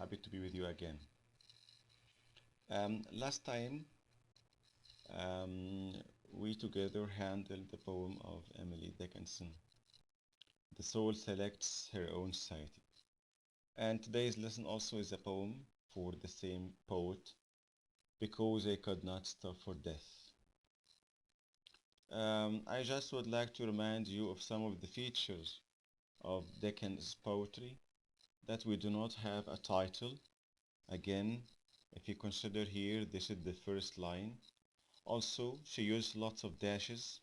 happy to be with you again. Last time um, we together handled the poem of Emily Dickinson, The Soul Selects Her Own Society. And today's lesson also is a poem for the same poet, Because I Could Not Stop for Death. I just would like to remind you of some of the features of Dickens' poetry, that we do not have a title. Again, if you consider here, this is the first line. Also, she used lots of dashes,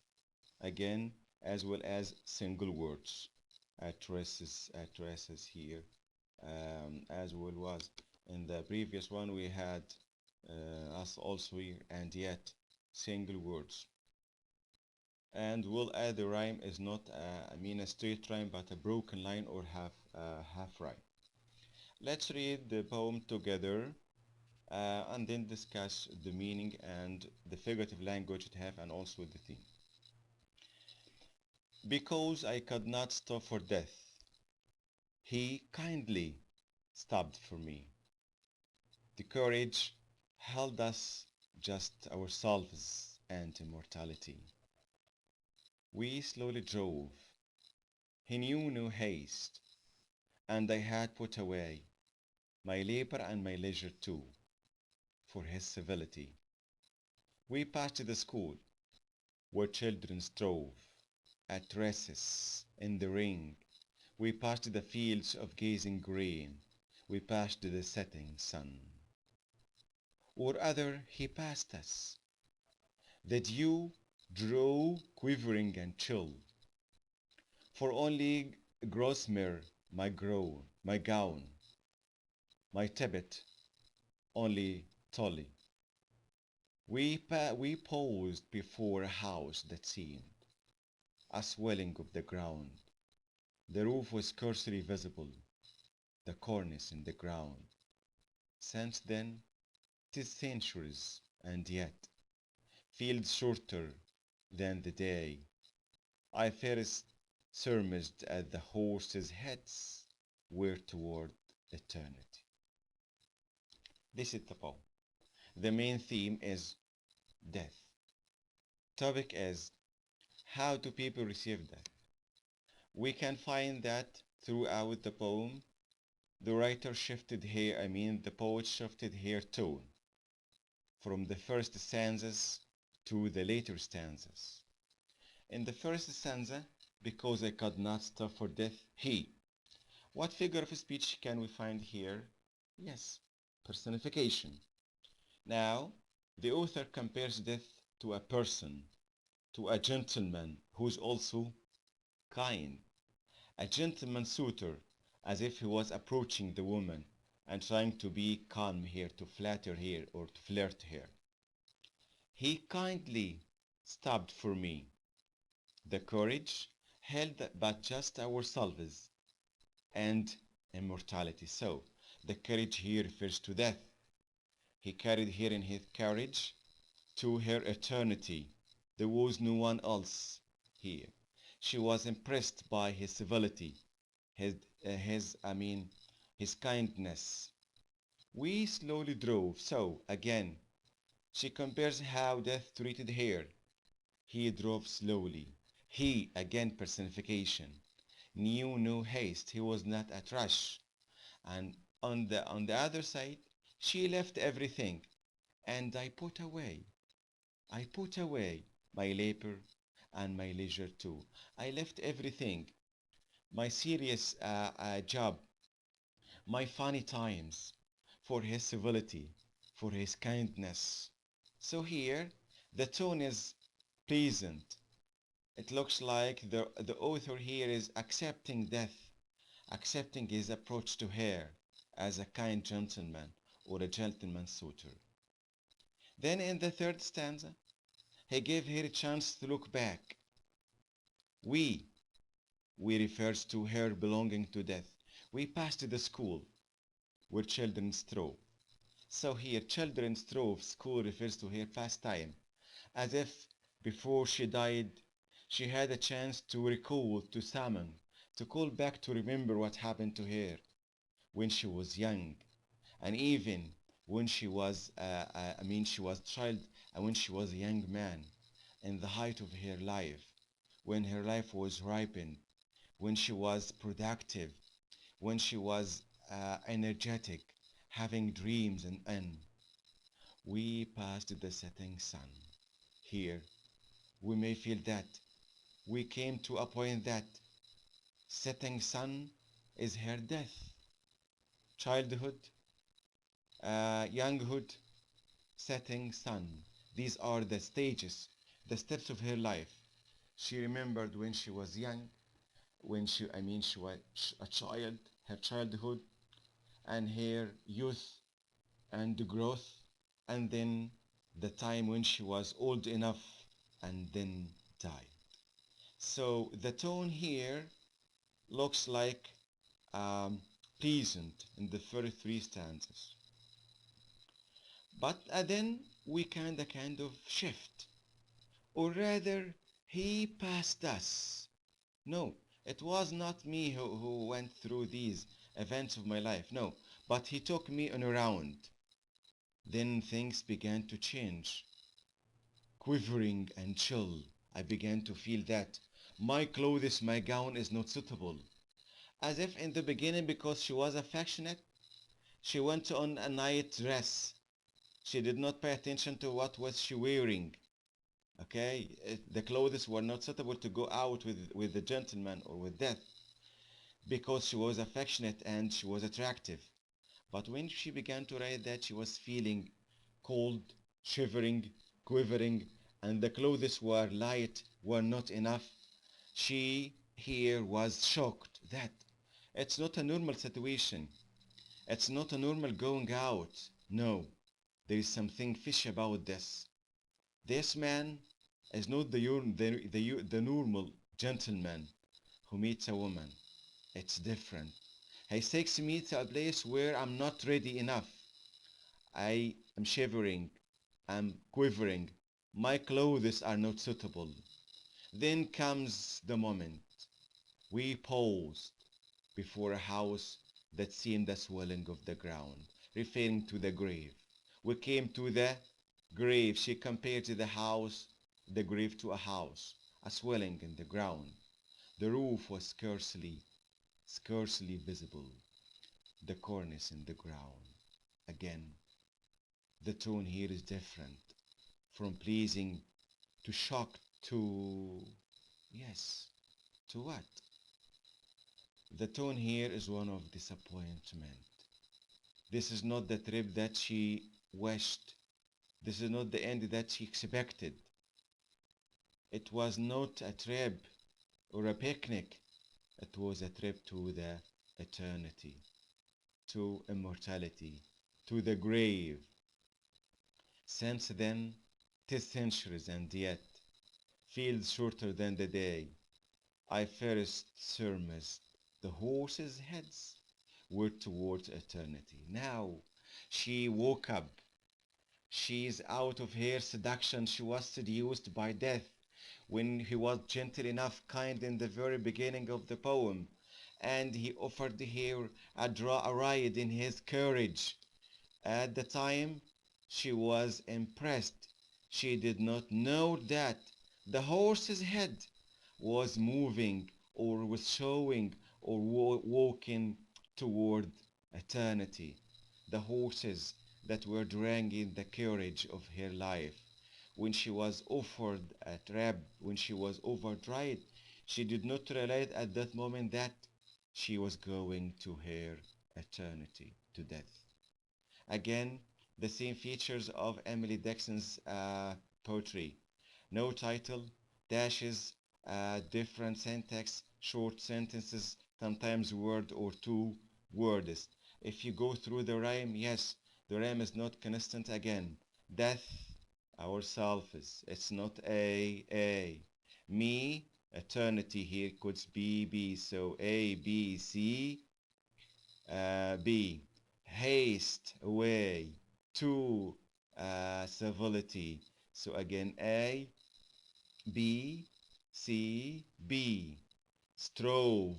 again, as well as single words. Addresses here, as well was in the previous one we had us also here, and yet single words. And we'll add the rhyme is not a straight rhyme, but a broken line or half rhyme. Let's read the poem together and then discuss the meaning and the figurative language it have and also the theme. Because I could not stop for death, he kindly stopped for me. The courage held us just ourselves and immortality. We slowly drove. He knew no haste, and I had put away my labor and my leisure too, for his civility. We passed the school where children strove at races in the ring. We passed the fields of gazing grain. We passed the setting sun. Or other he passed us. The dew drew quivering and chill. For only gossamer my gown, my tippet only tully. We paused before a house that seemed a swelling of the ground. The roof was scarcely visible, the cornice in the ground. Since then, 'tis centuries, and yet feels shorter than the day I first surmised at the horses' heads were toward eternity. This is the poem. The main theme is death. Topic is how do people receive death? We can find that throughout the poem, the writer shifted here, the poet shifted here tone from the first stanzas to the later stanzas. In the first stanza, because I could not stop for death, he. What figure of speech can we find here? Yes, personification. Now, the author compares death to a person, to a gentleman who's also kind, a gentleman suitor, as if he was approaching the woman and trying to be calm here, to flatter here, or to flirt here. He kindly stopped for me. The courage held but just ourselves and immortality. So, the courage here refers to death. He carried here in his courage to her eternity. There was no one else here. She was impressed by his civility, his, his kindness. We slowly drove. So, again, she compares how death treated her. He drove slowly. He, again, personification, knew no haste. He was not at rush. And on the other side, she left everything, and I put away my labor and my leisure too. I left everything, my serious job, my funny times, for his civility, for his kindness. So here, the tone is pleasant. It looks like the author here is accepting death, accepting his approach to her as a kind gentleman or a gentleman suitor. Then in the third stanza, he gave her a chance to look back. We, we refers to her belonging to death. We passed the school where children strove. So here, children strove, school refers to her past time, as if before she died, she had a chance to recall, to summon, to call back to remember what happened to her when she was young. And even when she was, she was child, and when she was a young man, in the height of her life, when her life was ripened, when she was productive, when she was energetic, having dreams, and we passed the setting sun. Here, we may feel that we came to a point that setting sun is her death. Childhood, younghood, setting sun. These are the stages, the steps of her life. She remembered when she was young, she was a child, her childhood, and her youth and growth, and then the time when she was old enough and then died. So the tone here looks like um, pleasant in the first three stanzas. But then we kind of shift. Or rather, he passed us. No, it was not me who went through these events of my life. No, but he took me on a round. Then things began to change. Quivering and chill, I began to feel that my clothes, my gown is not suitable. As if in the beginning, because she was affectionate, she went on a night dress. She did not pay attention to what was she wearing. Okay, the clothes were not suitable to go out with the gentleman or with death, because she was affectionate and she was attractive. But when she began to write that she was feeling cold, shivering, quivering, and the clothes were light, were not enough, she here was shocked that it's not a normal situation. It's not a normal going out. No, there is something fishy about this. This man is not the normal gentleman who meets a woman. It's different. He takes me to a place where I'm not ready enough. I am shivering. I'm quivering. My clothes are not suitable. Then comes the moment. We paused before a house that seemed the swelling of the ground, referring to the grave. We came to the grave. She compared to the house, the grave to a house, a swelling in the ground. The roof was scarcely visible, the cornice in the ground. Again, the tone here is different, from pleasing to shocked to, yes, to what? The tone here is one of disappointment. This is not the trip that she wished. This is not the end that she expected. It was not a trip or a picnic. It was a trip to the eternity, to immortality, to the grave. Since then, 'tis centuries, and yet feels shorter than the day. I first surmised the horses' heads were towards eternity. Now she woke up. She is out of her seduction. She was seduced by death when he was gentle enough, kind in the very beginning of the poem, and he offered her a ride in his carriage. At the time, she was impressed. She did not know that the horse's head was moving or was showing or walking toward eternity. The horses that were dragging the carriage of her life. When she was offered a trap, when she was overtried, she did not realize at that moment that she was going to her eternity, to death. Again, the same features of Emily Dixon's poetry. No title, dashes, different syntax, short sentences, sometimes word or two words. If you go through the rhyme, yes, the rhyme is not constant again. Death, ourselves, it's not A. Me, eternity here could be B, so A, B, C, B, haste away to civility. So again, A, B, C, B, strove,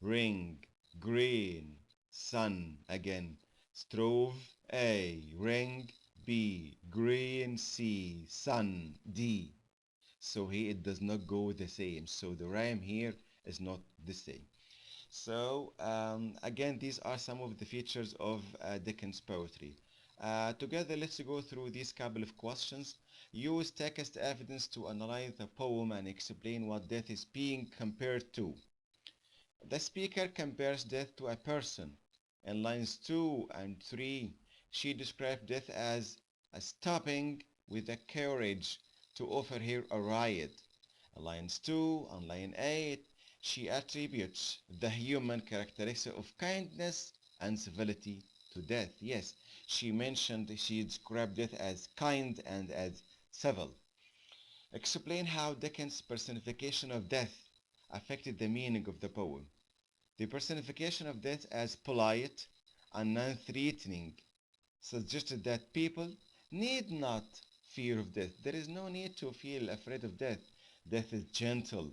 ring, green, sun again. Strove, A. Ring, B. Green, C. Sun, D. So here it does not go the same. So the rhyme here is not the same. So again, these are some of the features of Dickens' poetry. Together, let's go through these couple of questions. Use text evidence to analyze the poem and explain what death is being compared to. The speaker compares death to a person. In lines 2 and 3, she describes death as a stopping with the courage to offer her a ride. In lines 2 and line 8, she attributes the human characteristic of kindness and civility to death. Yes, she described death as kind and as civil. Explain how Dickens' personification of death affected the meaning of the poem. The personification of death as polite and non-threatening suggested that people need not fear of death. There is no need to feel afraid of death. Death is gentle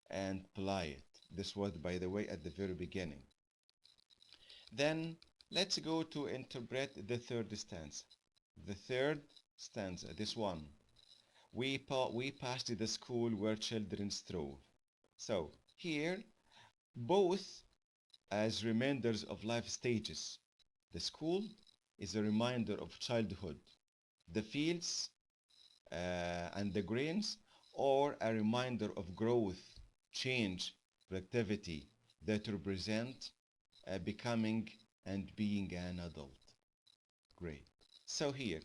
and polite. This was, by the way, at the very beginning. Then let's go to interpret the third stanza. The third stanza, this one. We passed the school where children strove. So here, both as reminders of life stages. The school is a reminder of childhood. The fields and the grains are a reminder of growth, change, productivity that represent becoming and being an adult. Great. So here,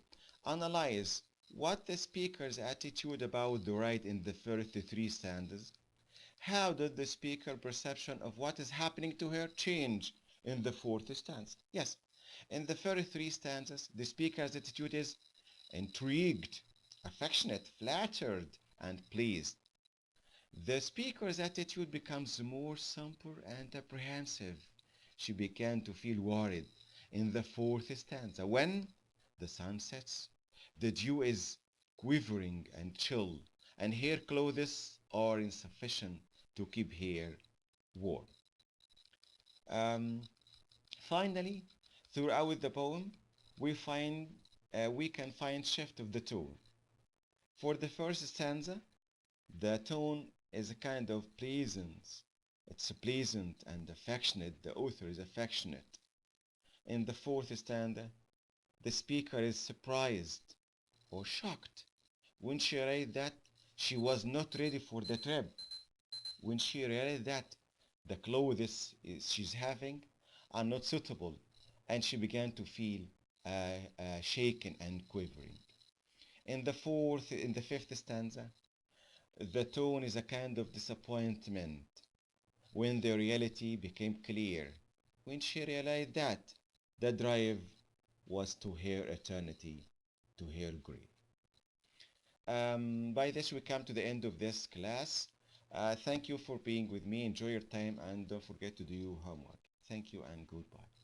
analyze what the speaker's attitude about the right in the first three stanzas. How did the speaker perception of what is happening to her change in the fourth stanza? Yes, in the first three stanzas, the speaker's attitude is intrigued, affectionate, flattered, and pleased. The speaker's attitude becomes more somber and apprehensive. She began to feel worried in the fourth stanza. When the sun sets, the dew is quivering and chill, and her clothes are insufficient to keep her warm. Um, Finally, throughout the poem, we can find shift of the tone. For the first stanza, the tone is a kind of pleasant. It's pleasant and affectionate. The author is affectionate. In the fourth stanza, the speaker is surprised or shocked when she realized that she was not ready for the trip. When she realized that the clothes she's having are not suitable, and she began to feel shaken and quivering. In the fifth stanza, the tone is a kind of disappointment when the reality became clear, when she realized that the drive was to her eternity, to her grave. By this, we come to the end of this class. Thank you for being with me. Enjoy your time and don't forget to do your homework. Thank you and goodbye.